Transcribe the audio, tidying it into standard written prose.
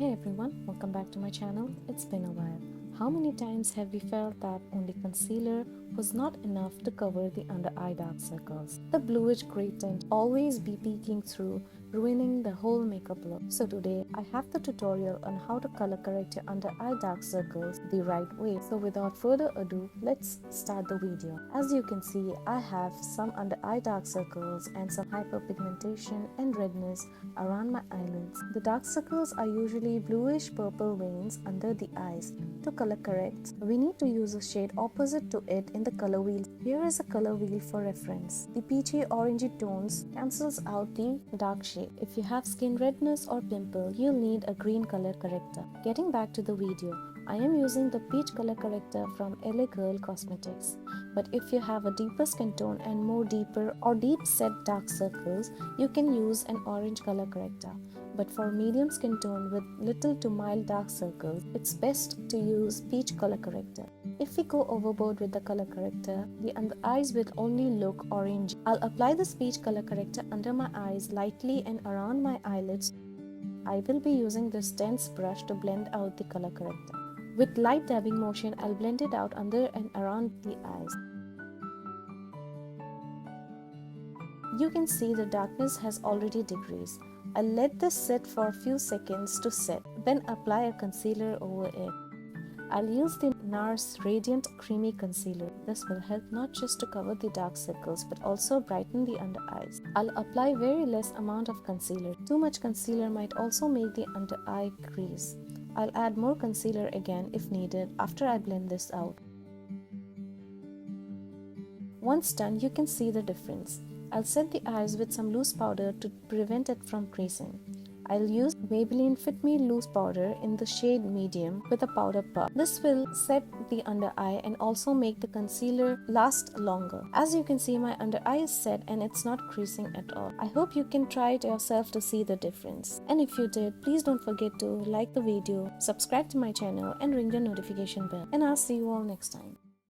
Hey everyone, welcome back to my channel. It's been a while. How many times have we felt that only concealer was not enough to cover the under eye dark circles? The bluish gray tint always be peeking through, ruining the whole makeup look. So today I have the tutorial on how to color correct your under eye dark circles the right way. So without further ado, let's start the video. As you can see, I have some under eye dark circles and some hyperpigmentation and redness around my eyelids. The dark circles are usually bluish purple veins under the eyes. To color correct, we need to use a shade opposite to it in the color wheel. Here is a color wheel for reference. The peachy orangey tones cancels out the dark shade. If you have skin redness or pimple, you'll need a green color corrector. Getting back to the video, I am using the peach color corrector from LA Girl Cosmetics. But if you have a deeper skin tone and more deeper or deep set dark circles, you can use an orange color corrector. But for medium skin tone with little to mild dark circles, it's best to use peach color corrector. If we go overboard with the color corrector, the under eyes will only look orange. I'll apply this peach color corrector under my eyes lightly and around my eyelids. I will be using this dense brush to blend out the color corrector. With light dabbing motion, I'll blend it out under and around the eyes. You can see the darkness has already decreased. I'll let this sit for a few seconds to set, then apply a concealer over it. I'll use the NARS Radiant Creamy Concealer. This will help not just to cover the dark circles but also brighten the under eyes. I'll apply very less amount of concealer. Too much concealer might also make the under eye crease. I'll add more concealer again if needed after I blend this out. Once done, you can see the difference. I'll set the eyes with some loose powder to prevent it from creasing. I'll use Maybelline Fit Me Loose powder in the shade medium with a powder puff. This will set the under eye and also make the concealer last longer. As you can see, my under eye is set and it's not creasing at all. I hope you can try it yourself to see the difference. And if you did, please don't forget to like the video, subscribe to my channel and ring the notification bell. And I'll see you all next time.